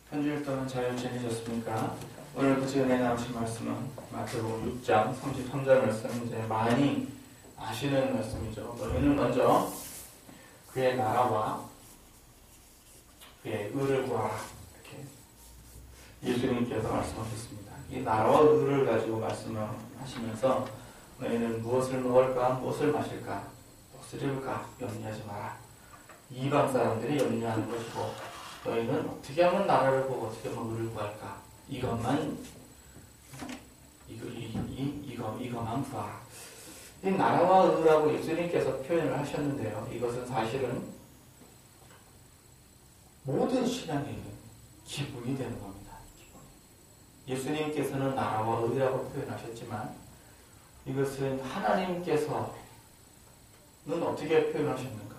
한 주일 동안 잘 지내셨습니까? 오늘 그 시간에 나오신 말씀은 마태복음 6장 33절 말씀, 이제 많이 아시는 말씀이죠. 너희는 먼저 그의 나라와 그의 의를 구하라, 이렇게 예수님께서 말씀하셨습니다. 이 나라와 의를 가지고 말씀을 하시면서 너희는 무엇을 먹을까, 무엇을 마실까, 무엇을 입을까 염려하지 마라. 이방 사람들이 염려하는 것이고, 너희는 어떻게 하면 나라를 보고 어떻게 하면 의를 구할까? 이것만 구하라. 이 나라와 의라고 예수님께서 표현을 하셨는데요. 이것은 사실은 모든 신앙의 기본이 되는 겁니다. 기본. 예수님께서는 나라와 의라고 표현하셨지만 이것은 하나님께서는 어떻게 표현하셨는가?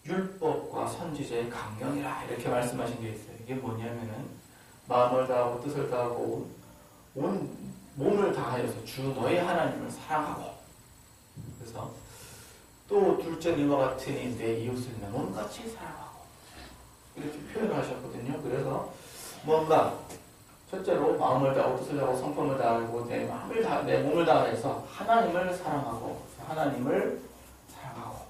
율법과 선지자의 강령이라 이렇게 말씀하신 게 있어요. 이게 뭐냐면은 마음을 다하고 뜻을 다하고 온 몸을 다하여서 주 너의 하나님을 사랑하고, 그래서 또 둘째는 이와 같으니 내 이웃을 내 몸같이 사랑하고, 이렇게 표현을 하셨거든요. 그래서 뭔가 첫째로 마음을 다하고 뜻을 다하고 성품을 다하고 내 몸을 다해서 하나님을 사랑하고, 하나님을 사랑하고,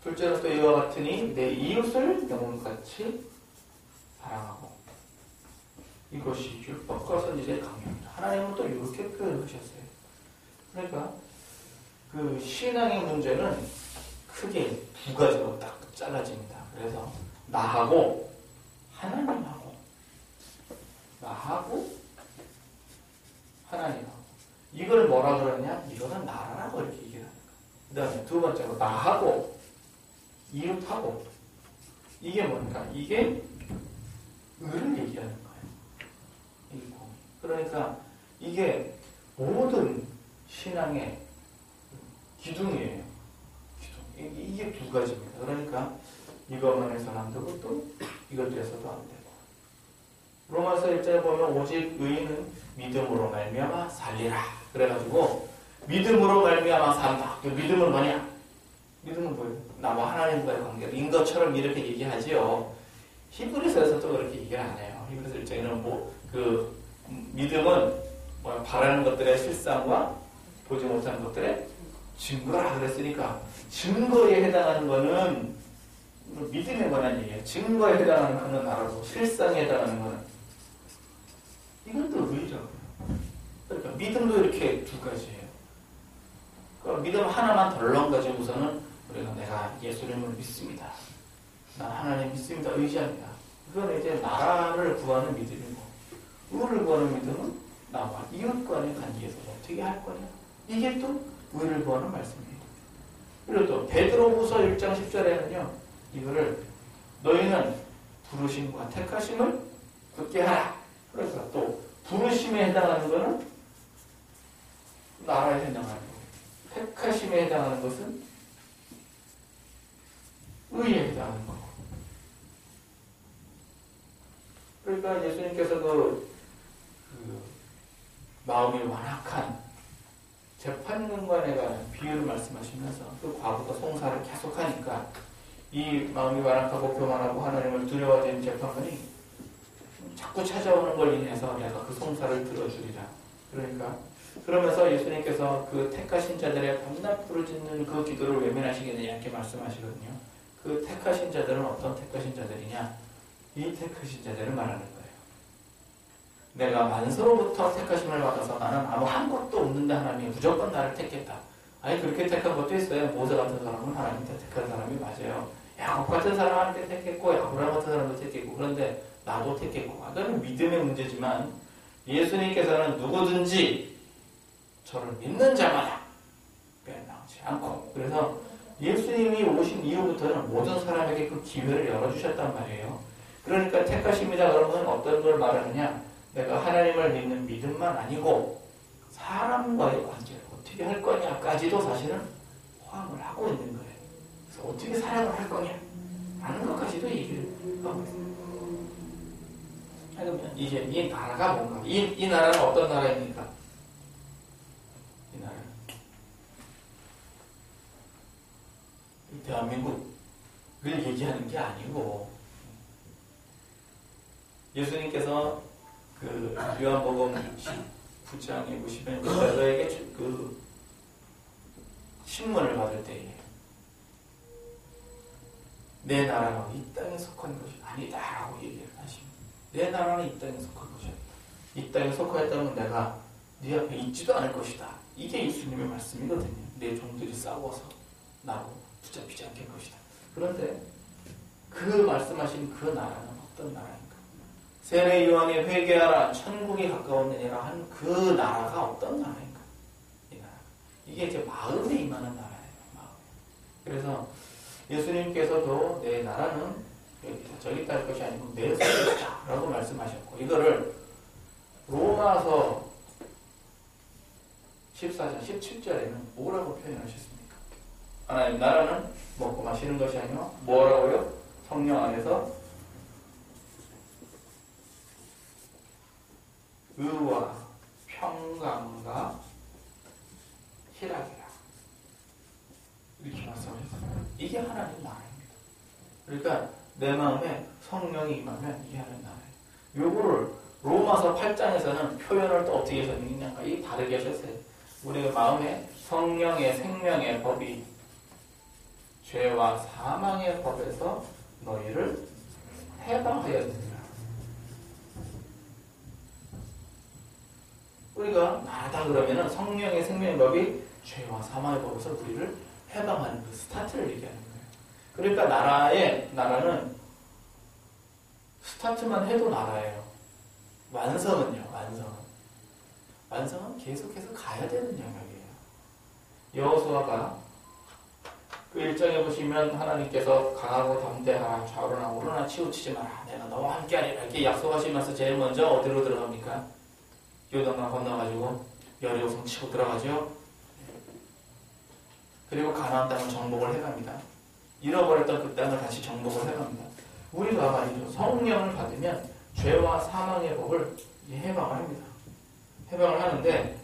둘째로 또 이와 같으니 내 이웃을 내 몸같이 사랑하고. 이것이 율법과 선지자의 강령이다. 하나님은 또 이렇게 표현하셨어요. 그러니까 그 신앙의 문제는 크게 두 가지로 딱 잘라집니다. 그래서 나하고 하나님하고, 나하고 하나님하고. 이걸 뭐라 그러냐? 이거는 나라라고 이렇게 얘기를 하는 거예요. 그 다음에 두 번째로 나하고 이웃하고. 이게 뭔가? 이게 의를 얘기하는 거예요. 그러니까 이게 모든 신앙의 기둥이에요. 기둥. 이게 두 가지입니다. 그러니까 이것만 해서는 안 되고 또 이것도 해서도 안 되고. 로마서 1절에 보면 오직 의인은 믿음으로 말미암아 살리라. 그래가지고 믿음으로 말미암아 산다. 그 믿음은 뭐냐? 믿음은 뭐예요? 나와 하나님과의 관계인 것처럼 이렇게 얘기하지요. 히브리서에서 또 그렇게 얘기를 안 해요. 히브리서 1장에는 믿음은 바라는 것들의 실상과 보지 못하는 것들의 증거라 그랬으니까, 증거에 해당하는 거는 믿음에 관한 얘기예요. 증거에 해당하는 거는 나라고, 실상에 해당하는 거는 이건 또 의죠. 그러니까 믿음도 이렇게 두 가지예요. 그러니까 믿음 하나만 덜렁 가지고서는 우리가 내가 예수님을 믿습니다, 난 하나님 믿습니다, 의지합니다. 그건 이제 나라를 구하는 믿음이고, 의를 구하는 믿음은 나와 이웃과의 관계에서 어떻게 할 거냐. 이게 또 의를 구하는 말씀이에요. 그리고 또 베드로후서 1장 10절에는요. 이거를 너희는 부르심과 택하심을 굳게 하라. 그러니까 또 부르심에 해당하는 것은 나라에 해당하는 거고, 택하심에 해당하는 것은 의에 해당하는 거고. 그러니까 예수님께서 그 마음이 완악한 재판관에 관한 비유를 말씀하시면서 그 과부가 송사를 계속하니까 이 마음이 완악하고 교만하고 하나님을 두려워하는 재판관이 자꾸 찾아오는 걸 인해서 내가 그 송사를 들어주리라. 그러니까 그러면서 예수님께서 그 택하신 자들의 밤낮 부르짖는 그 기도를 외면하시겠느냐 이렇게 말씀하시거든요. 그 택하신 자들은 어떤 택하신 자들이냐? 이 택하신 자들을 말하는 거예요. 내가 만서로부터 택하심을 받아서 나는 아무것도 없는데 하나님이 무조건 나를 택했다. 아니 그렇게 택한 것도 있어요. 모세 같은 사람은 하나님한테 택한 사람이 맞아요. 야곱 같은 사람한테 택했고 아브라함 같은 사람도 택했고, 그런데 나도 택했고. 그건 믿음의 문제지만 예수님께서는 누구든지 저를 믿는 자마다 변망치 않고, 그래서 예수님이 오신 이후부터는 모든 사람에게 그 기회를 열어주셨단 말이에요. 그러니까 택하십니다 그러면 어떤 걸 말하느냐? 내가 하나님을 믿는 믿음만 아니고 사람과의 관계를 어떻게 할 거냐까지도 사실은 포함을 하고 있는 거예요. 그래서 어떻게 사랑을 할 거냐 라는 것까지도 얘기를 하고 있습니다. 그러면 이제 이 나라가 뭔가, 이 나라는 어떤 나라입니까? 이 나라는 대한민국을 얘기하는 게 아니고 예수님께서 그 요한복음 9장에 보시면 베드로에게 그 신문을 받을 때에 내 나라가 이 땅에 속한 것이 아니다라고 얘기를 하십니다. 내 나라는 이 땅에 속한 것이 아니다. 이 땅에 속하였다면 내가 네 앞에 있지도 않을 것이다. 이게 예수님의 말씀이거든요. 내 종들이 싸워서 나로 붙잡히지 않게 할 것이다. 그런데 그 말씀하신 그 나라는 어떤 나라인가? 세례 요한이 회개하라 천국이 가까웠느니라 한 그 나라가 어떤 나라인가? 이 나라. 이게 이제 마음에 임하는 나라예요. 마음에. 그래서 예수님께서도 내 나라는 저기 있다 할 것이 아니고 내 속에 있다 라고 말씀하셨고, 이거를 로마서 14장 17절에는 뭐라고 표현하셨습니까? 하나님 나라는 먹고 마시는 것이 아니요 뭐라고요? 성령 안에서 의와 평강과 희락이라 이렇게 말씀하셨습니다. 이게 하나님 나라입니다. 그러니까 내 마음에 성령이 임하면 이게 하나님 나라예요. 요거를 로마서 8장에서는 표현을 또 어떻게 했느냐, 이 다르게 하셨어요. 우리의 마음에 성령의 생명의 법이 죄와 사망의 법에서 너희를 해방하였느니라. 우리가 나다 그러면은 성령의 생명의 법이 죄와 사망의 법에서 우리를 해방하는 그 스타트를 얘기하는 거예요. 그러니까 나라는 스타트만 해도 나라예요. 완성은요, 완성은 계속해서 가야 되는 영역이에요. 여호수아가 그 1장에 보시면 하나님께서 강하고 담대하라, 좌우로나 우로나 치우치지 마라, 내가 너와 함께하리라 이렇게 약속하시면서 제일 먼저 어디로 들어갑니까? 요단강 건너가지고 여리고성 치고 들어가죠. 그리고 가나안 땅을 정복을 해갑니다. 잃어버렸던 그 땅을 다시 정복을 해갑니다. 우리가 말이죠, 성령을 받으면 죄와 사망의 법을 해방을 합니다. 해방을 하는데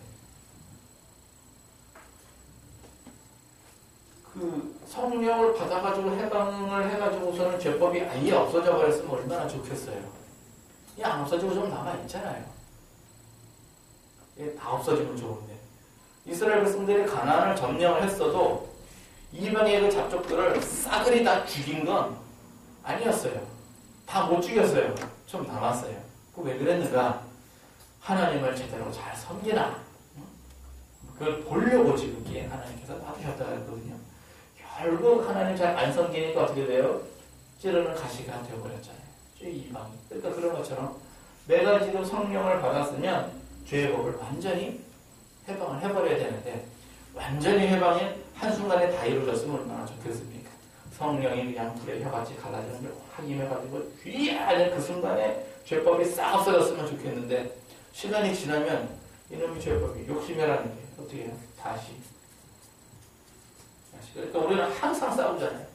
그 성령을 받아가지고 해방을 해가지고서는 죄법이 아예 없어져 버렸으면 얼마나 좋겠어요. 안 없어지고 좀 남아있잖아요. 다 없어지면 좋은데, 이스라엘 백성들이 가나안을 점령을 했어도 이방의 그 잡족들을 싸그리 다 죽인 건 아니었어요. 다 못 죽였어요. 좀 남았어요. 왜 그랬는가? 하나님을 제대로 잘 섬기나? 그걸 보려고 지금 하나님께서 받으셨다고 했거든요. 결국 하나님 잘 안 섬기니까 어떻게 돼요? 찌르는 가시가 되어버렸잖아요. 이방이. 그러니까 그런 것처럼 내가 지금 성령을 받았으면 죄의 법을 완전히 해방을 해버려야 되는데, 완전히 해방이 한순간에 다 이루어졌으면 얼마나 좋겠습니까? 성령이 그냥 불의 혀같이 갈라지는 걸 확 임해가지고 귀하는 그 순간에 죄법이 싹 없어졌으면 좋겠는데, 시간이 지나면 이놈의 죄법이 욕심이라는 게 어떻게 해요? 다시. 그러니까 우리는 항상 싸우잖아요.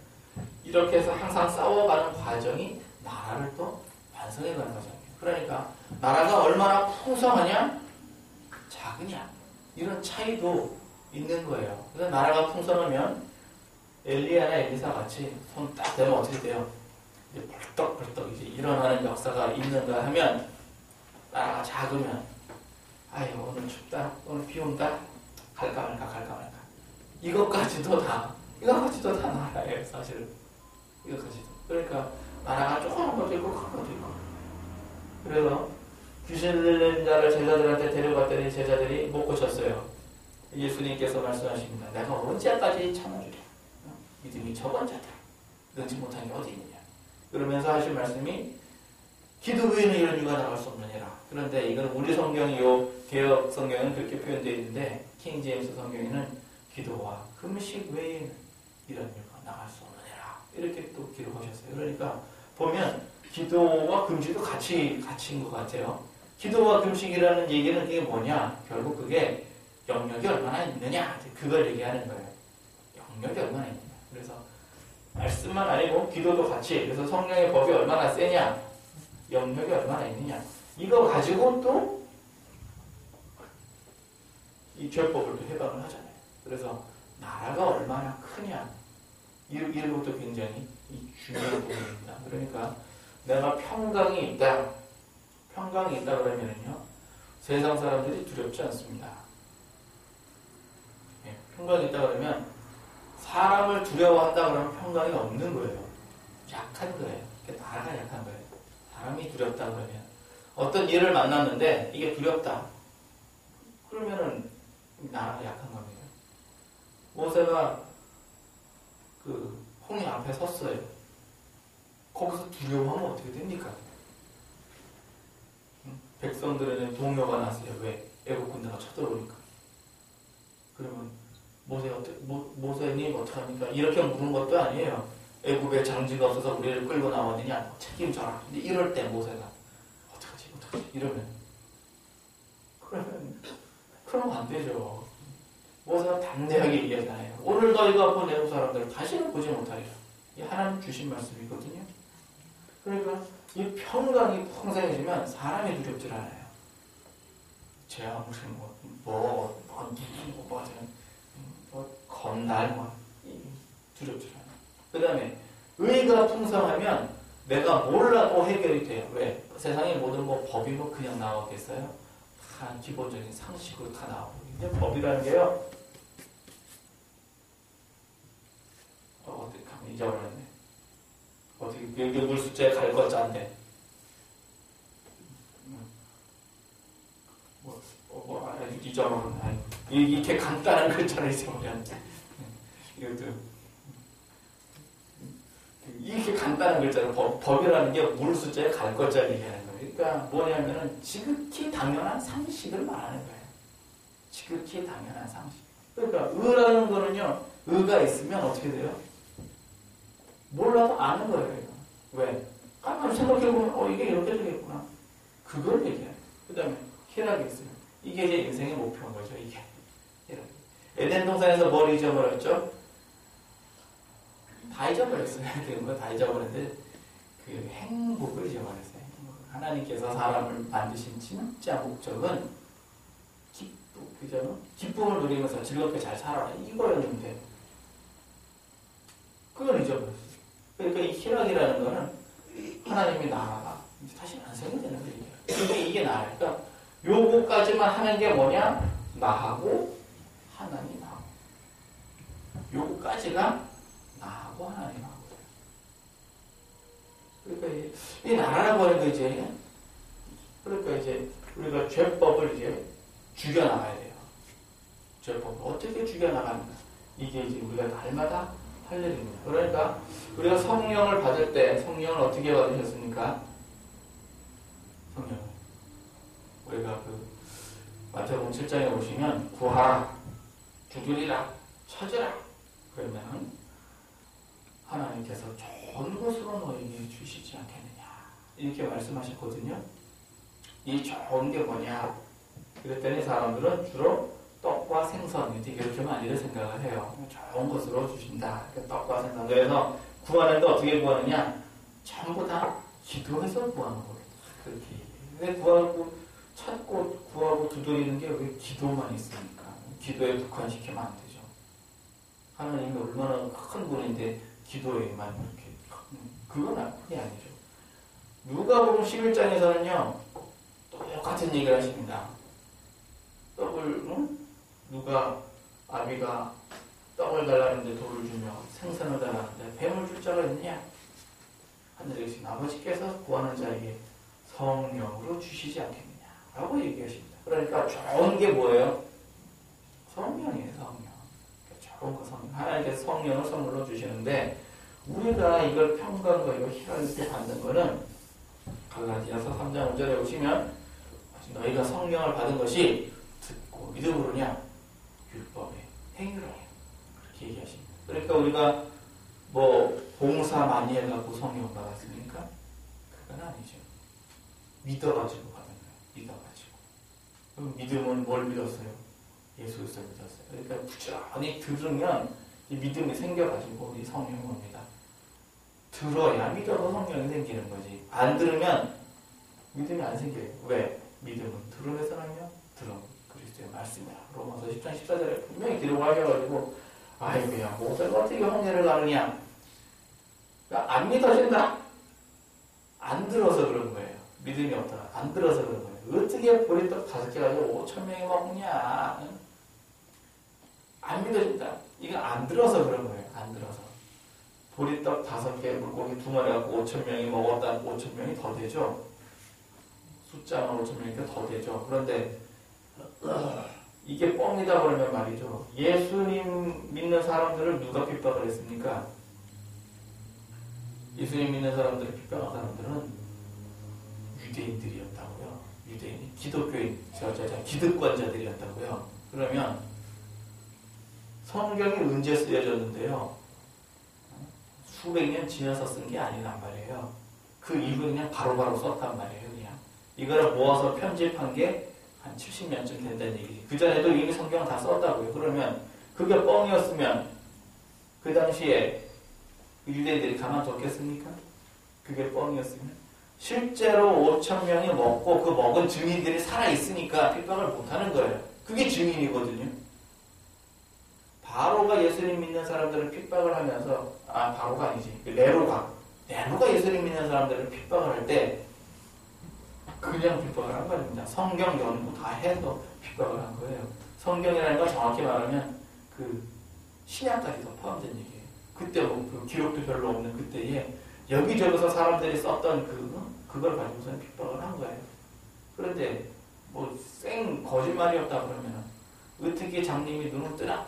이렇게 해서 항상 싸워가는 과정이 나라를 또 완성해가는 과정이에요. 그러니까 나라가 얼마나 풍성하냐, 작으냐, 이런 차이도 있는 거예요. 그래서 나라가 풍성하면 엘리야나 엘리사 같이 손 딱 대면 어떻게 돼요? 이제 벌떡벌떡 이제 일어나는 역사가 있는가 하면, 나라가 작으면 아유 오늘 춥다, 오늘 비 온다, 갈까 말까 이것까지도 다 나라예요, 사실은. 이것까지도. 그러니까 나라가 조그만 것도 있고 큰 것도 있고. 그래서 귀신 들린 자를 제자들한테 데려갔더니 제자들이 못 고쳤어요. 예수님께서 말씀하십니다. 내가 언제까지 참아주랴? 믿음이 적은 자들, 능치 못한 게 어디 있느냐? 그러면서 하신 말씀이 기도 외에는 이런 유가 나갈 수 없느니라. 그런데 이건 우리 성경이 요 개혁 성경은 그렇게 표현되어 있는데, 킹 제임스 성경에는 기도와 금식 외에는 이런 유가 나갈 수 없느니라 이렇게 또 기록하셨어요. 그러니까 보면 기도와 금식도 같이인 것 같아요. 기도와 금식이라는 얘기는 이게 뭐냐? 결국 그게 영역이 얼마나 있느냐, 그걸 얘기하는 거예요. 영역이 얼마나 있느냐. 그래서 말씀만 아니고 기도도 같이. 그래서 성령의 법이 얼마나 세냐, 영역이 얼마나 있느냐, 이거 가지고 또 이 죄법을 또 해방을 하잖아요. 그래서 나라가 얼마나 크냐, 이런 것도 굉장히 중요한 부분입니다. 그러니까 내가 평강이 있다, 평강이 있다 그러면요 세상 사람들이 두렵지 않습니다. 예, 평강이 있다 그러면 사람을 두려워한다 그러면 평강이 없는 거예요. 약한 거예요. 나라가 약한 거예요. 사람이 두렵다 그러면 어떤 일을 만났는데 이게 두렵다. 그러면은 나라가 약한 겁니다. 모세가 그 홍해 앞에 섰어요. 거기서 두려워하면 어떻게 됩니까? 백성들에는 동요가 났어요. 왜? 애국 군대가 쳐들어오니까. 그러면 모세님 어떡합니까? 이렇게 물은 것도 아니에요. 애국에 장지가 없어서 우리를 끌고 나왔느냐? 책임져라. 근데 이럴 때 모세가 어떡하지? 이러면 그러면 안 되죠. 모세가 담대하게 얘기하잖아요. 오늘 너희가 본 애국 사람들 다시는 보지 못하리라. 이 하나님 주신 말씀이거든요. 그러니까 이 평강이 풍성해지면 사람이 두렵질 않아요. 제가 무슨 겁날 두렵질 않아요. 그 다음에 의가 풍성하면 내가 몰라도 해결이 돼요. 왜? 세상의 모든 법이 그냥 나오겠어요? 다 기본적인 상식으로 다 나오고. 이제 법이라는 게요. 어떻게 하면 잊어버렸네. 어떻게 여기 물 숫자에 갈 거자인데. 잊어버렸네. 이렇게 간단한 글자를 잊어버렸네. 이것도 이렇게 간단한 글자로 법이라는 게 물 숫자에 갈 거자를 얘기하는 거예요. 그러니까 뭐냐면은 지극히 당연한 상식을 말하는 거예요. 지극히 당연한 상식. 그러니까 의라는 거는요. 의가 있으면 어떻게 돼요? 몰라도 아는 거예요. 왜? 가만히 생각해보면 이게 이렇게 되겠구나. 그걸 얘기해요. 그 다음에 희락이 있어요. 이게 이제 인생의 목표인 거죠. 이게. 에덴 동산에서 뭘 잊어버렸죠? 다 잊어버렸어요. 다 잊어버렸는데 그 행복을 잊어버렸어요. 하나님께서 사람을 만드신 진짜 목적은 기쁨을 누리면서 즐겁게 잘 살아라. 이거였는데 그걸 잊어버렸어요. 그러니까 이 희락이라는 거는 하나님의 나라가 이제 다시 완성이 되는 거예요. 근데 이게 나라니까 요거까지만 하는 게 뭐냐? 나하고 하나님하고. 요거까지가 나하고 하나님하고. 그러니까 이 나라라고 하는 거 이제 그러니까 이제 우리가 죄법을 이제 죽여나가야 돼요. 죄법을 어떻게 죽여나가는가? 이게 이제 우리가 날마다 할 일입니다. 그러니까 우리가 성령을 받을 때 성령을 어떻게 받으셨습니까? 성령. 우리가 마태복음 7장에 보시면 구하라, 두드리라, 찾으라. 그러면 하나님께서 좋은 것으로 너에게 주시지 않겠느냐. 이렇게 말씀하셨거든요. 이 좋은 게 뭐냐. 그랬더니 사람들은 주로 떡과 생선 이렇게 많이들 생각을 해요. 좋은 것으로 주신다. 떡과 생선. 그래서 구하는데 어떻게 구하느냐? 전부 다 기도해서 구하는 거예요. 그렇게. 근데 구하고 찾고 구하고 두드리는 게 왜 기도만 있습니까? 기도에 국한시키면 안 되죠. 하나님이 얼마나 큰 분인데 기도에만 이렇게 그건 아니죠. 누가복음 11장에서는요 똑같은 얘기를 하십니다. 누가 아비가 떡을 달라는데 돌을 주며 생선을 달라는데 뱀을 줄 자가 있느냐? 하늘에 계신 아버지께서 구하는 자에게 성령으로 주시지 않겠느냐? 라고 얘기하십니다. 그러니까 좋은 게 뭐예요? 성령이에요, 성령. 좋은 거 성령. 하나님께서 성령을 선물로 주시는데 우리가 이걸 평강과 이걸 희락을 받는 거는 갈라디아서 3장 5절에 보시면 너희가 성령을 받은 것이 듣고 믿음으로냐? 율법의 행위로 해요. 그렇게 얘기하십니다. 그러니까 우리가 봉사 많이 해가고 성령 받았습니까? 그건 아니죠. 믿어가지고 받은 거예요. 믿어가지고. 그럼 믿음은 뭘 믿었어요? 예수 그리스도 믿었어요. 그러니까 부지런히 들으면 이 믿음이 생겨가지고 이 성령이 옵니다. 들어야 믿어서 성령이 생기는 거지. 안 들으면 믿음이 안 생겨요. 왜? 믿음은 들음에서 나며 들음 그리스도의 말씀이라. 로마서 10장 14절에 분명히 기록하셔가지고 아이고야 목사가 어떻게 형제를 나누냐. 그러니까 안 믿어진다. 안 들어서 그런 거예요. 믿음이 없다. 안 들어서 그런 거예요. 어떻게 보리떡 5개 가지고 5,000명이 먹냐? 안 믿어진다. 이거 안 들어서 그런 거예요. 안 들어서. 보리떡 5개, 물고기 2마리 갖고 5,000명이 먹었다. 5,000명이 더 되죠. 숫자만 5,000명이니까 더 되죠. 그런데 이게 뻥이다 그러면 말이죠. 예수님 믿는 사람들을 누가 핍박을 했습니까? 예수님 믿는 사람들을 핍박한 사람들은 유대인들이었다고요. 유대인, 기독교인, 기득권자들이었다고요. 그러면 성경이 언제 쓰여졌는데요? 수백 년 지나서 쓴 게 아니란 말이에요. 그 이후 그냥 바로바로 썼단 말이에요. 그냥 이거를 모아서 편집한 게 한 70년쯤 된다는 얘기지. 그 전에도 이미 성경을 다 썼다고요. 그러면 그게 뻥이었으면 그 당시에 유대인들이 가만뒀겠습니까? 그게 뻥이었으면 실제로 5,000명이 먹고 그 먹은 증인들이 살아있으니까 핍박을 못하는 거예요. 그게 증인이거든요. 바로가 예수님 믿는 사람들을 핍박을 하면서 바로가 아니지. 네로가 예수님 믿는 사람들을 핍박을 할 때 그냥 핍박을 한 거입니다. 성경 연구 다 해서 핍박을 한 거예요. 성경이라는 건 정확히 말하면 그 신약까지 더 포함된 얘기예요. 그때 그 기록도 별로 없는 그때에 여기저기서 사람들이 썼던 그걸 가지고서는 핍박을 한 거예요. 그런데 뭐 생 거짓말이었다 그러면 어떻게 장님이 눈을 뜨나?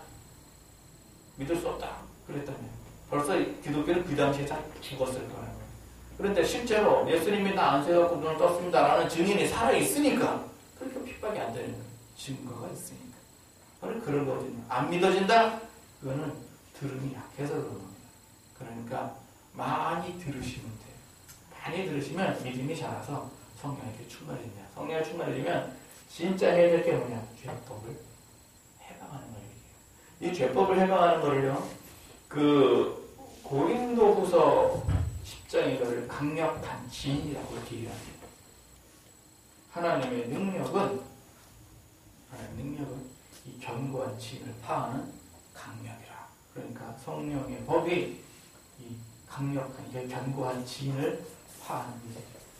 믿을 수 없다. 그랬다면 벌써 기독교는 그 당시에 다 죽었을 거라고요. 그런데 실제로 예수님이 나 안수해갖고 눈을 떴습니다라는 증인이 살아있으니까 그렇게 핍박이 안 되는 거예요. 증거가 있으니까. 바로 그런 거거든요. 안 믿어진다? 그거는 들음이 약해서 그런 겁니다. 그러니까 많이 들으시면 돼요. 많이 들으시면 믿음이 자라서 성령에게 충만해집니다. 성령에 충만해지면 진짜 해야 될 게 뭐냐? 죄법을 해방하는 거예요. 이 죄법을 해방하는 거를요, 그 고린도후서 10장 이거를 강력한 지인이라고 이렇게 얘기합니다. 하나님의 능력은 이 견고한 지인을 파하는 강력이라. 그러니까 성령의 법이 이 강력한, 이 견고한 지인을 파하는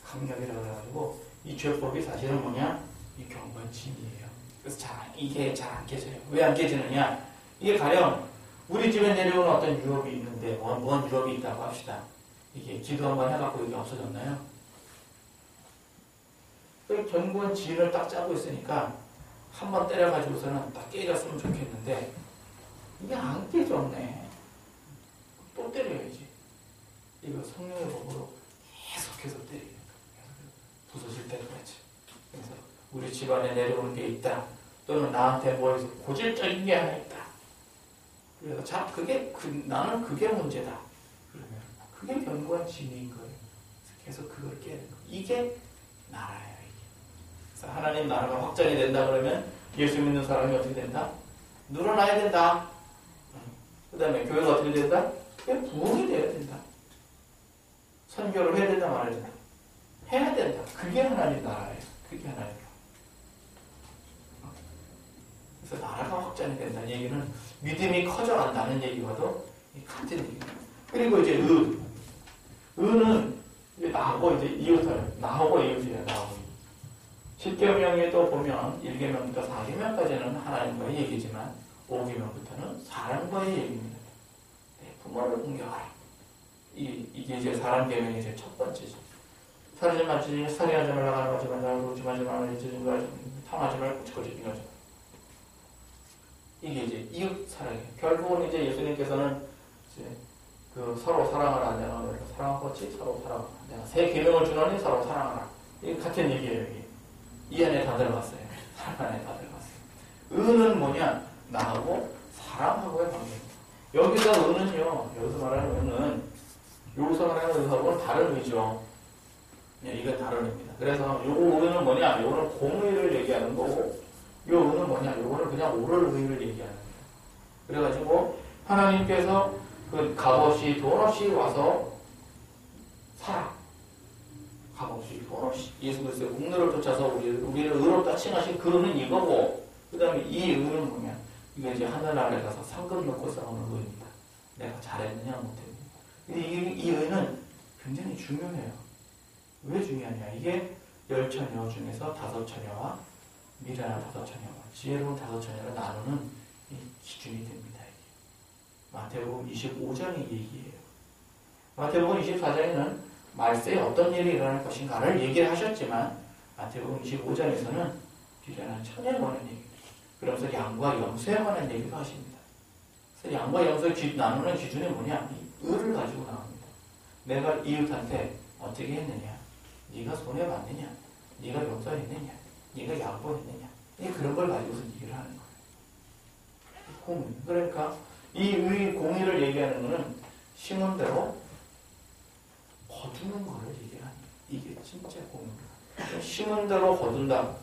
강력이라고 해가지고 이 죄법이 사실은 뭐냐? 이 견고한 지인이에요. 그래서 이게 잘 안 깨져요. 왜 안 깨지느냐? 이게 가령 우리 집에 내려오는 어떤 유업이 있는데 뭔 유업이 있다고 합시다. 이게 기도 한번 해갖고 이게 없어졌나요? 그 견고한 지인을 딱 짜고 있으니까 한번 때려가지고서는 딱 깨졌으면 좋겠는데 이게 안 깨졌네. 또 때려야지. 이거 성령의 법으로 계속해서 때려요. 부서질 때까지. 그래서 우리 집안에 내려오는 게 있다. 또는 나한테 뭐해서 고질적인 게 하나 있다. 그래서 나는 그게 문제다. 그러면 그게 견고한 진리인 거예요. 계속 그걸 깨는 거예요. 이게 나라예요. 이게. 그래서 하나님 나라가 확장이 된다 그러면 예수 믿는 사람이 어떻게 된다? 늘어나야 된다. 그 다음에 교회가 어떻게 된다? 그게 부흥이 돼야 된다. 선교를 해야 된다 말아야 된다. 해야 된다. 그게 하나님 나라예요. 그게 하나님 나라. 그래서 나라가 확장이 된다는 얘기는 믿음이 커져간다는 얘기와도 같은 얘기입니다. 그리고 이제 의는 나하고 이제 이웃을, 나하고 이웃이에요. 나하고. 10계명에도 보면 1계명부터 4계명까지는 하나님과의 얘기지만 5계명부터는 사람과의 얘기입니다. 부모를 공경하라. 이게 이제 사람 계명의 이제 첫 번째죠. 살인하지 말지, 살인하지 말라, 가늠하지 말라, 웃지 말지 말라, 잊지 말라, 탐하지 말고 거짓 하지. 이게 이제 이웃 사랑이에요. 결국은 이제 예수님께서는 이제 그 서로 사랑하라, 내가 너를 사랑한 것이 서로 사랑하라. 내가 새 계명을 주노니 서로 사랑하라. 이게 같은 얘기예요. 이게. 이 안에 다 들어갔어요. 사랑 안에 다 들어갔어요. 의는 뭐냐? 나하고 사랑하고의 관계입니다. 여기서 의는요, 여기서 말하는 의하고는 다른 의죠. 이건 다른 의입니다. 그래서 요거 의는 뭐냐? 요거는 공의를 얘기하는 거고, 요 의는 뭐냐? 요거는 그냥 오를 의를 얘기하는 거예요. 그래가지고 하나님께서 그 값없이 돈 없이 와서 살아. 값없이 돈 없이 예수 그리스도의 공로를 쫓아서 우리를 의롭다 칭하신 그 의는 이거고, 그 다음에 이 의는 뭐냐? 이게 이제 하늘나라에 가서 상금 놓고 싸우는 의입니다. 내가 잘했느냐 못했느냐. 근데 이 의는 굉장히 중요해요. 왜 중요하냐? 이게 열처녀 중에서 다섯처녀와 미련한 다섯처녀와 지혜로운 다섯처녀를 나누는 이 기준이 됩니다. 이게. 마태복음 25장의 얘기예요. 마태복음 24장에는 말세에 어떤 일이 일어날 것인가를 얘기를 하셨지만 마태복음 25장에서는 미련한 처녀에 관한 얘기, 그러면서 양과 염소에 관한 얘기도 하십니다. 그래서 양과 염소를 나누는 기준이 뭐냐? 이 을을 가지고 나옵니다. 내가 이웃한테 어떻게 했느냐? 네가 손해봤느냐? 네가 용서했느냐? 네가 양보했느냐? 그런 걸 가지고서 얘기를 하는 거예요. 공의. 그러니까 이 공의를 얘기하는 거는 심은 대로 거두는 거를 얘기하는 거예요. 이게 진짜 공의입니다. 심은 대로 거둔다.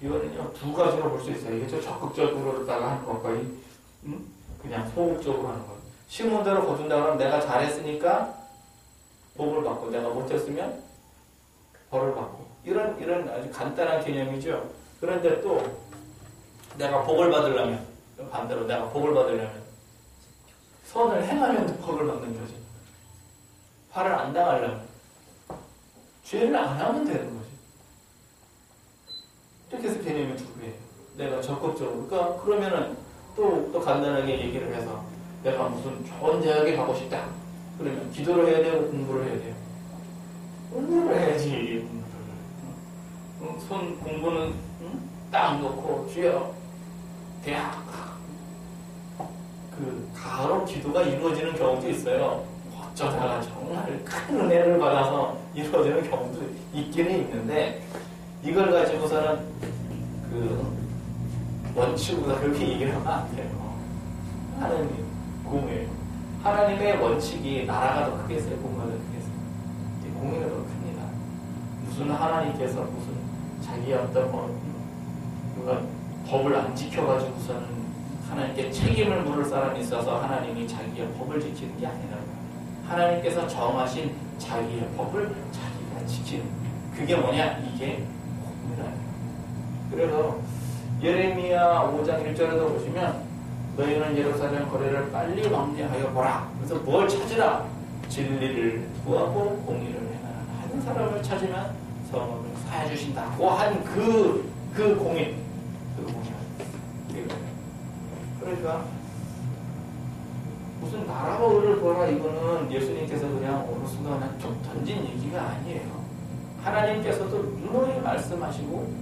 이거는요, 두 가지로 볼 수 있어요. 이게 좀 적극적으로다가 하는 것과 그냥 소극적으로 하는 거. 심은 대로 거둔다 그러면 내가 잘했으니까 복을 받고, 내가 못했으면 벌을 받고. 이런 아주 간단한 개념이죠. 그런데 또 내가 복을 받으려면, 반대로 내가 복을 받으려면 선을 행하면 복을 받는 거지. 화를 안 당하려면 죄를 안 하면 되는 거지. 이렇게 해서 개념이 두 개예요. 내가 적극적으로. 그러니까 그러면은 또 간단하게 얘기를 해서 내가 무슨 좋은 대학에 가고 싶다. 그러면 기도를 해야 되고 공부를 해야 돼요. 공부를 해야지. 손 공부는 딱 놓고 주여 대학. 바로 기도가 이루어지는 경우도 있어요. 어쩌다가 정말 큰 은혜를 받아서 이루어지는 경우도 있기는 있는데 이걸 가지고서는 원칙으로 그렇게 얘기를 하면 안 돼요. 하나님 공의예요. 하나님의 원칙이 나라가 더 크겠어요? 공의가 더 크겠어요? 공의가 더 큽니다. 무슨 하나님께서 무슨 자기의 어떤 누가 법을 안 지켜가지고서는 하나님께 책임을 물을 사람이 있어서 하나님이 자기의 법을 지키는 게 아니라 하나님께서 정하신 자기의 법을 자기가 지키는 그게 뭐냐? 이게 공의라는 거예요. 그래서 예레미야 5장 1절에도 보시면 너희는 예루살렘 거리를 빨리 왕래하여 보라. 그래서 뭘 찾으라? 진리를 구하고 공의를 행하는 한 사람을 찾으면 성읍을 사해 주신다고 한 그 공의. 그 공의. 그러니까 무슨 나라가 의를 보라 이거는 예수님께서 그냥 어느 순간 좀 던진 얘기가 아니에요. 하나님께서도 누누이 말씀하시고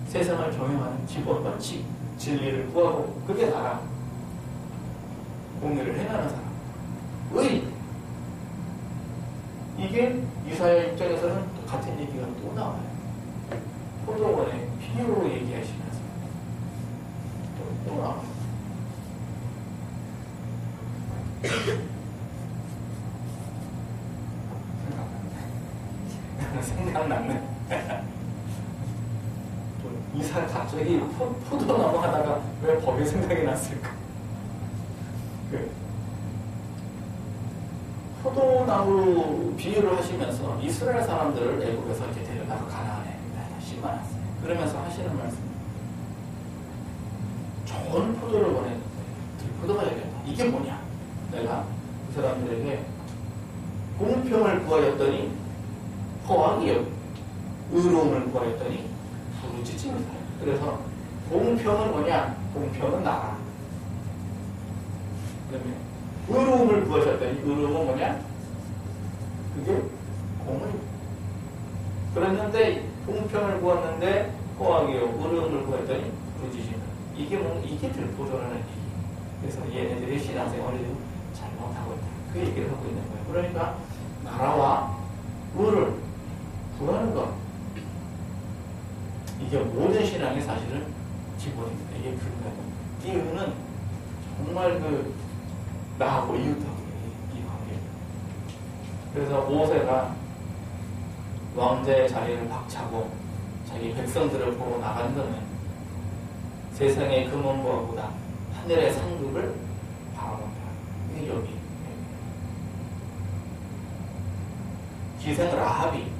세상을 경영하는 기본 원칙, 진리를 구하고 그게 나라. 공의를 행하는 사람. 의. 이게 이사야 입장에서는 또 같은 얘기가 또 나와요. 포도원의 비유로 얘기하시면서 또 나와요. 생각났네. 이사 갑자기 포도나무 하다가 왜 법이 생각이 났을까? 포도나무 비유를 하시면서 이스라엘 사람들을 애국에서 이렇게 데려다가 가나안에 심어놨어요. 그러면서 하시는 말씀. 좋은 포도를 보내는데 들포도가 되겠다. 이게 뭐냐? 내가 그 사람들에게 공평을 구하였더니 허황이요. 의로움을 구하였더니 부르짖습니다. 그래서 공평은 뭐냐? 공평은 나라. 그다음에 의로움을 구하셨더니 의로움은 뭐냐? 그게 공의. 그랬는데 공평을 구했는데 허황이요. 의로움을 구했더니 부르짖습니다. 이게 들포도라는 얘기. 그래서 얘네들이 신앙생활을 잘못하고 있다. 그 얘기를 하고 있는 거예요. 그러니까 나라와 의를 구하는 것. 이게 모든 신앙의 사실은 기본입니다. 이게 근간입니다. 이 의는 정말 나하고 이웃하고 이 관계입니다. 그래서 모세가 왕자의 자리를 박차고 자기 백성들을 보러 나간 거는 세상의 금원부하보다 하늘의 상급을 바라본다. 이게 여기. 기생 라합이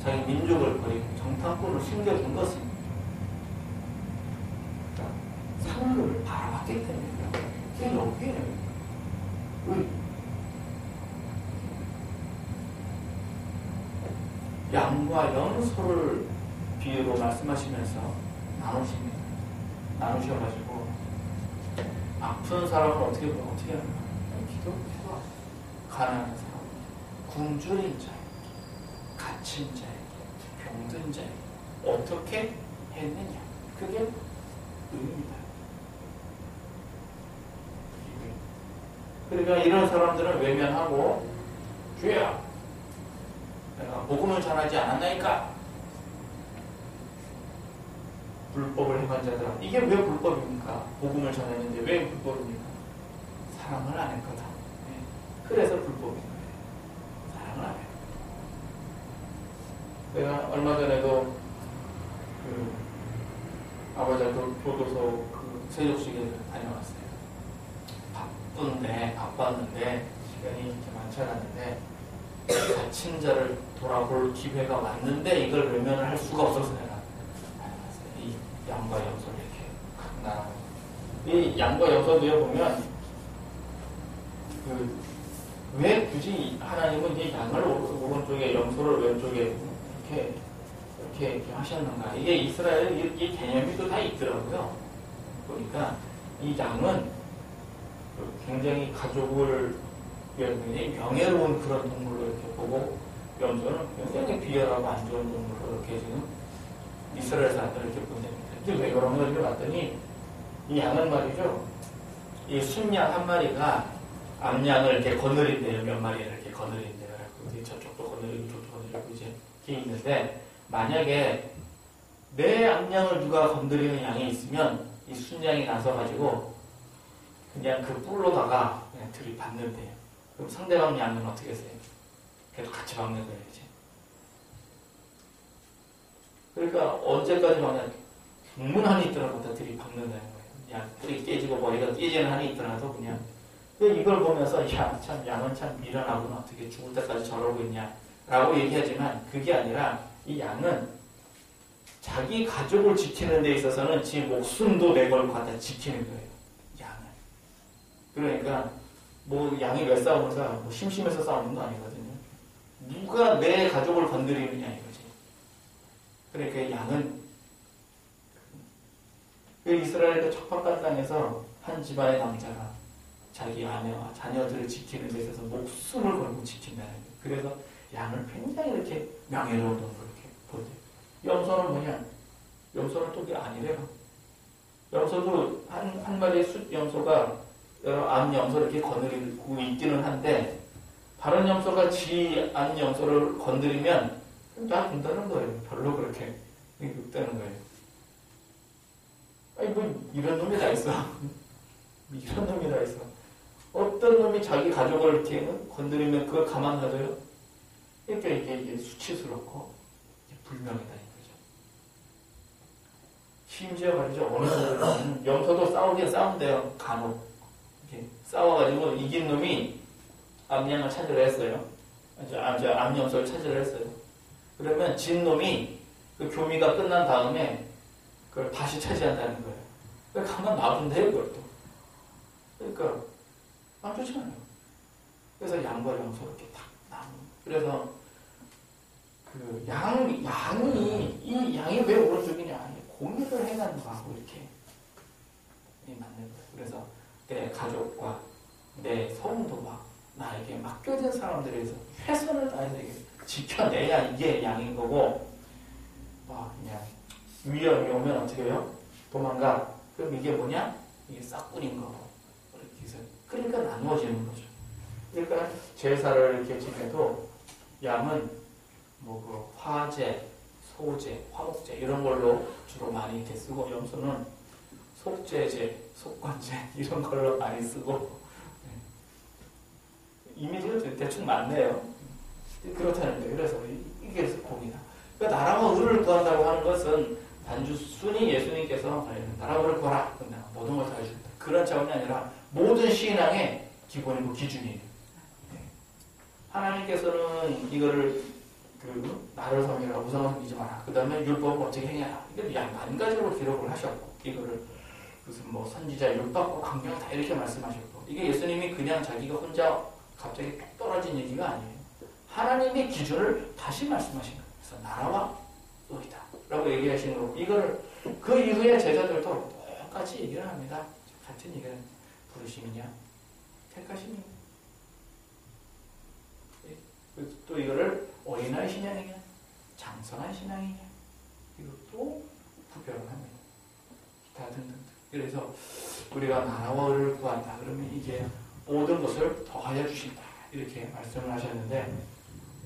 자기 민족을 버리고 정탐꾼을 숨겨준 것은 상급을 바라봤기 때문입니다. 그게 여기에요. 양과 염소를 비유로 말씀하시면서 나누십니다. 나누셔가지고 아픈 사람은 어떻게 하는가? 기도가 가난한 사람, 굶주린 자, 갇힌 자에게, 병든 자에게 어떻게 했느냐? 그게 의입니다. 그러니까 이런 사람들은 외면하고 주야, 내가 복음을 전하지 않았나이까? 불법을 행한 자들아, 이게 왜 불법입니까? 복음을 전했는데 왜 불법입니까? 사랑을 안 했거든. 그래서 불법인 거예요. 사랑을 안 해요. 내가 얼마 전에도 아버지하고 교도소 세족식에 다녀왔어요. 바빴는데 시간이 이렇게 많지 않았는데 갇힌 자를 돌아볼 기회가 왔는데 이걸 외면을 할 수가 없어서 내가 다녀왔어요. 이 양과 염소를 이렇게 각 나눠. 이 양과 염소도에 보면 왜 굳이 하나님은 이 양을 오른쪽에 염소를 왼쪽에 이렇게 하셨는가? 이게 이스라엘 이 개념이 또 다 있더라고요. 보니까 이 양은 굉장히 가족을 굉장히 명예로운 그런 동물로 이렇게 보고, 염소는 굉장히 비열하고 안 좋은 동물로 이렇게 지금 이스라엘 사람들 이렇게 본답니다. 근데 왜 그런 걸 봤더니 이 양은 말이죠. 이 순양 한 마리가 암양을 이렇게 거느린대요. 몇 마리를 이렇게 거느린대요. 그래서 저쪽도 거느리고 저쪽도 거느리고 이제 이렇게 있는데, 만약에 내 암양을 누가 건드리는 양이 있으면 이 순양이 나서가지고 그냥 그 뿔로다가 그냥 들이받는데요. 그럼 상대방 양은 어떻게 했어요? 계속 같이 박는 거예요, 이제. 그러니까 언제까지 막냐, 죽는 한이 있더라도 다 들이박는다는 거예요. 양 뿔이 깨지고 머리가 깨지는 한이 있더라도 그냥. 이걸 보면서 야, 참 양은 참 미련하구나, 어떻게 죽을 때까지 저러고 있냐라고 얘기하지만, 그게 아니라 이 양은 자기 가족을 지키는 데 있어서는 지 목숨도 내걸고 갖다 지키는 거예요. 양은. 그러니까 뭐 양이 왜 싸우면서 뭐 심심해서 싸우는 거 아니거든요. 누가 내 가족을 건드리느냐 이거지. 그러니까 양은 이스라엘 그 척박한 땅에서 한 집안의 남자가 자기 아내와 자녀들을 지키는 데 있어서 목숨을 걸고 지킨다는 거예요. 그래서 양을 굉장히 이렇게 명예로운 동물로 이렇게 보대요. 염소는 뭐냐? 염소는 또 그게 아니래요. 염소도 한 마리의 숫 염소가 여러 암 염소를 이렇게 거느리고 있기는 한데, 다른 염소가 지 암 염소를 건드리면 다 준다는 거예요. 별로 그렇게 없다는 거예요. 아니 뭐 이런 놈이 다 있어. 이런 놈이 다 있어. 어떤 놈이 자기 가족을 이렇게 건드리면 그걸 가만 놔둬요? 그러니까 이게 수치스럽고 불명예다 이거죠. 심지어 말이죠. 어느 놈은 염소도 싸우긴 싸운대요. 간혹 이렇게 싸워가지고 이긴 놈이 암양을 차지를 했어요. 암염소를 차지를 했어요. 그러면 진 놈이 그 교미가 끝난 다음에 그걸 다시 차지한다는 거예요. 그러니까 가만 놔둔대요, 그걸 또. 그러니까 안 좋잖아요. 그래서 양과 염소 이렇게 딱 나누. 그래서 이 양이 왜 오른쪽이냐? 공의를 행하는 거하고 이렇게 맞는 거예요. 그래서 내 가족과 내 성도와 나에게 맡겨진 사람들에 대해서 최선을 다해서 지켜내야 이게 양인 거고, 그냥 위험이 오면 어떻게 해요? 도망가. 그럼 이게 뭐냐? 이게 싹뿐인 거고. 이렇게 해서 그러니까 나누어지는 거죠. 그러니까 제사를 이렇게 지내도 양은 뭐 화제, 소제, 화목제 이런 걸로 주로 많이 이렇게 쓰고, 염소는 속제제, 속건제 이런 걸로 많이 쓰고. 이미지가 대충 맞네요. 그렇다는 거예요. 그래서 이게 공이다. 그러니까 나라와 의를 구한다고 하는 것은 단순히 예수님께서 나라와 의를 구하라, 모든 걸 다 해준다, 그런 차원이 아니라 모든 신앙의 기본이고 기준이에요. 하나님께서는 이거를 나를 섬기라, 우상을 섬기지 마라, 그 다음에 율법을 어떻게 행해라, 이걸 만 가지로 기록을 하셨고, 이거를 무슨 뭐 선지자 율법과 강령 다 이렇게 말씀하셨고, 이게 예수님이 그냥 자기가 혼자 갑자기 뚝 떨어진 얘기가 아니에요. 하나님의 기준을 다시 말씀하신 거예요. 그래서 나라와 의다 라고 얘기하시는 거고, 이걸 그 이후에 제자들도 똑같이 얘기를 합니다. 같은 얘기는 부르심이냐 택하심이냐, 또 이거를 어린아이 신앙이냐 장성한 신앙이냐, 이것도 구별을 합니다. 기타 등등. 그래서 우리가 나라와 의를 구한다 그러면 이게 모든 것을 더하여 주신다 이렇게 말씀을 하셨는데,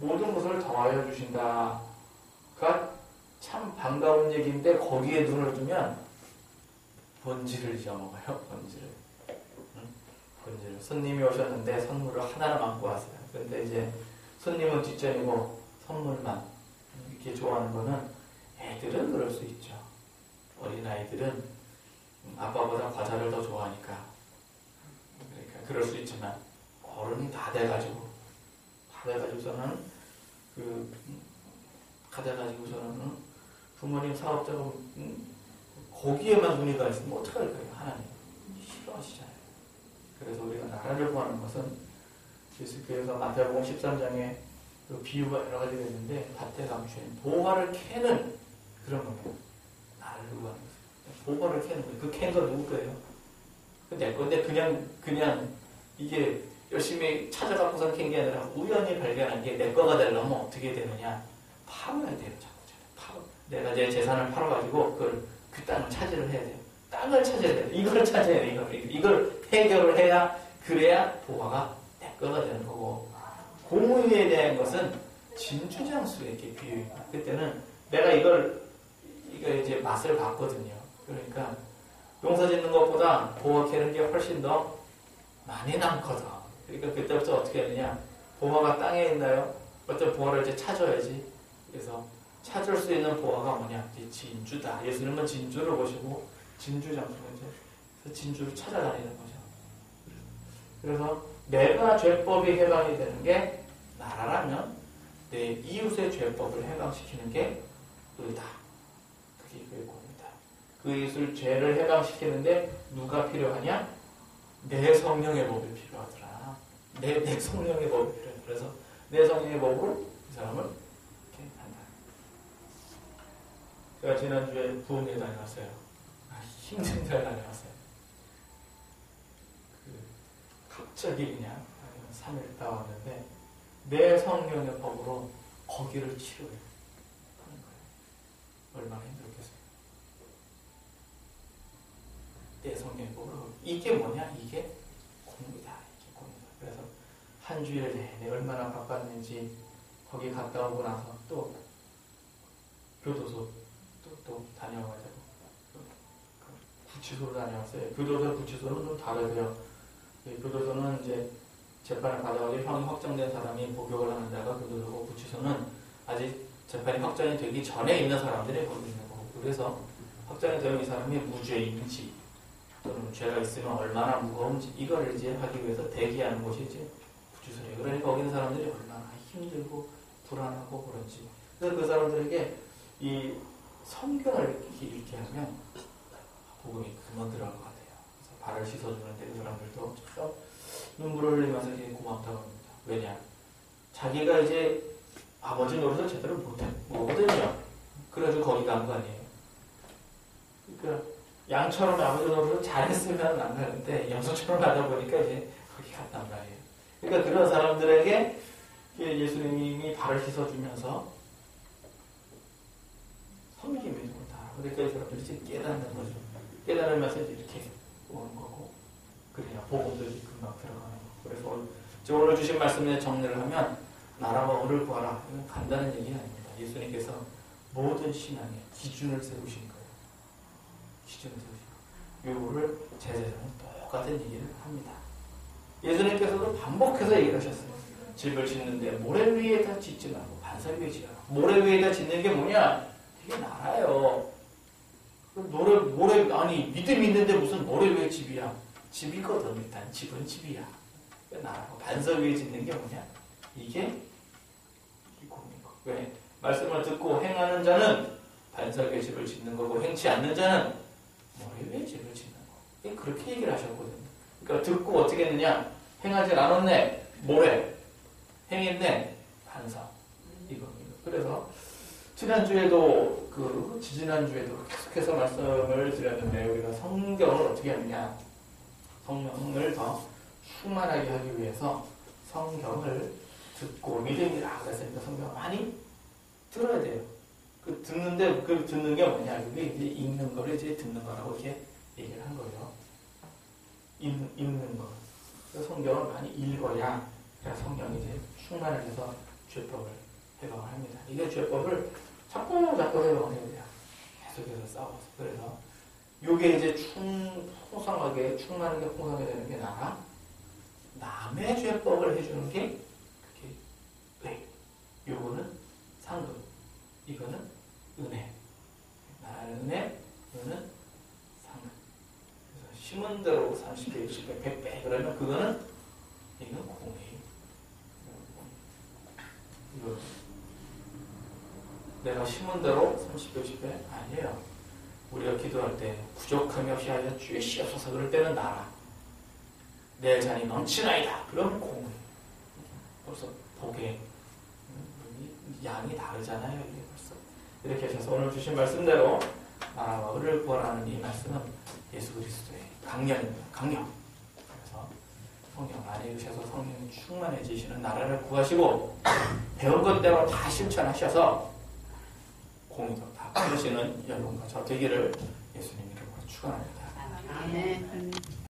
모든 것을 더하여 주신다가 참 반가운 얘기인데, 거기에 눈을 두면 번지를 잊어먹어요. 번지를. 손님이 오셨는데 선물을 하나를 안고 왔어요. 근데 이제 손님은 뒷전이고 선물만 이렇게 좋아하는 거는, 애들은 그럴 수 있죠. 어린아이들은 아빠보다 과자를 더 좋아하니까 그러니까 그럴 수 있지만, 어른이 다 돼가지고서는 부모님 사업자가 거기에만 눈이 가 있으면 어떡할 거예요. 하나님 싫어하시잖아요. 그래서 우리가 나라를 구하는 것은, 예수께서 마태복음 13장에 그 비유가 여러 가지가 있는데, 밭에 감추인 보화를 캐는 그런 겁니다. 나라를 구하는 것은 보화를 캐는 거예요. 그 캔 거 누구 거예요? 내 건데 그냥 이게 열심히 찾아갖고선 캔 게 아니라 우연히 발견한 게 내 거가 되려면 어떻게 되느냐? 팔아야 돼요. 자꾸. 내가 내 재산을 팔아가지고 그 땅을 차지를 해야 돼요. 땅을 찾아야 돼요. 이걸 찾아야 돼요. 이걸 해결을 해야, 그래야 보화가 내 거가 되는 거고, 공의에 대한 것은 진주장수에게 비유입니다. 그때는 내가 이거 이제 맛을 봤거든요. 그러니까 농사 짓는 것보다 보화 캐는 게 훨씬 더 많이 남거든. 그러니까 그때부터 어떻게 하느냐? 보화가 땅에 있나요? 어떤 보화를 이제 찾아야지. 그래서 찾을 수 있는 보화가 뭐냐? 이제 진주다. 예수님은 진주를 보시고, 진주장수는 이제 진주를 찾아다니는 거죠. 그래서 내가 죄법이 해방이 되는 게 나라라면, 내 이웃의 죄법을 해방시키는 게 의다. 그게 그의 공입니다. 그 이웃을 죄를 해방시키는데 누가 필요하냐? 내 성령의 법이 필요하더라. 내 성령의 법이 필요하더라. 그래서 내 성령의 법으로 이 사람을 이렇게 한다. 제가 지난주에 부흥회 다녀왔어요. 힘든 데 다녀왔어요. 갑자기 그냥 3일 있다 왔는데, 내 성령의 법으로 거기를 치료해요. 하는 거예요. 얼마나 힘들겠어요. 내 성령의 법으로. 이게 뭐냐? 이게 공이다. 그래서 한 주일 내내 얼마나 바빴는지, 거기 갔다 오고 나서 또 교도소 또 다녀와가지고 구치소로 다녀왔어요. 교도소 구치소는 좀 다르고요. 교도소는 이제 재판을 받아가지고 형이 확정된 사람이 복역을 하는 데가 교도소고, 구치소는 아직 재판이 확정이 되기 전에 있는 사람들이 거기 있는 거고, 그래서 확정이 되면 이 사람이 무죄인지 또는 죄가 있으면 얼마나 무거운지 이걸 이제 하기 위해서 대기하는 곳이 이제 구치소예요. 그러니까 거기 있는 사람들이 얼마나 힘들고 불안하고 그런지, 그래서 그 사람들에게 이 성경을 읽게 하면 복음이 금방 들어갈 것 같아요. 그래서 발을 씻어주는데 그 사람들도 참 눈물을 흘리면서 이게 고맙다고 합니다. 왜냐? 자기가 이제 아버지 노릇을 제대로 못거든요. 그래도 거기 간 거 아니에요. 그러니까 양처럼 아버지 노릇을 잘했으면 안 가는데, 염소처럼 가다 보니까 이제 거기 갔단 말이에요. 그러니까 그런 사람들에게 예수님이 발을 씻어주면서 섬김이 좋다. 그러니까 이 사람들이 이제 깨닫는 거죠. 깨달으면서 이렇게 오는 거고, 그래야 복음도 금방 들어가는 거고. 그래서 오늘 주신 말씀에 정리를 하면, 나라와 의를 구하라. 이건 간단한 얘기는 아닙니다. 예수님께서 모든 신앙의 기준을 세우신 거예요. 기준을 세우신 거예요. 이거를 제자들은 똑같은 얘기를 합니다. 예수님께서도 반복해서 얘기를 하셨어요. 집을 짓는데 모래 위에다 짓지 말고 반석 위에 지어라. 모래 위에다 짓는 게 뭐냐? 이게 나라예요. 아니, 믿음이 있는데 무슨 모래 위에 집이야? 집이거든. 일단 집은 집이야. 나라고 반석 위에 짓는 게 뭐냐? 이게 공인 거. 왜? 말씀을 듣고 행하는 자는 반석 위에 집을 짓는 거고, 행치 않는 자는 모래 위에 집을 짓는 거. 그렇게 얘기를 하셨거든요. 그러니까 듣고 어떻게 했느냐? 행하지 않았네. 모래. 행했네. 반석. 이거. 그래서 지난주에도 지지난주에도 계속해서 말씀을 드렸는데 우리가 성경을 어떻게 하느냐? 성령을 더 충만하게 하기 위해서 성경을 듣고 믿음이라 그랬으니까 성경을 많이 들어야 돼요. 듣는 게 뭐냐? 그게 이제 읽는 거를 이제 듣는 거라고 이렇게 얘기를 한 거예요. 읽는 거. 그래서 성경을 많이 읽어야 성령이 이제 충만하게 해서 죄법을 해방을 합니다. 이게 죄법을 자꾸 해방을 해야 돼요. 계속해서 싸워서. 그래서 요게 이제 풍성하게, 충만하게 풍성하게 되는 게 남의 죄법을 해주는 게 그게 의. 요거는 상급. 이거는 은혜. 나라는 은혜, 이거는 상급. 그래서 심은 대로 30배, 60배, 100배. 그러면 그거는 이건 공의. 이거 내가 심은 대로 30배, 60배? 아니에요. 우리가 기도할 때 부족함이 없이 하여 주시옵소서 그럴 때는 나라. 내 잔이 넘치나이다. 그럼 공의. 벌써 복의 양이 다르잖아요. 이게 벌써. 이렇게 하셔서 오늘 주신 말씀대로 나라와 을을 구하라는 이 말씀은 예수 그리스도의 강령입니다. 강령. 그래서 성경 안에 읽으셔서 성령이 충만해지시는 나라를 구하시고 배운 것대로 다 실천하셔서 공의도 다 이루시는 여러분과 저 되기를 예수님 이름으로 축원합니다. 아멘.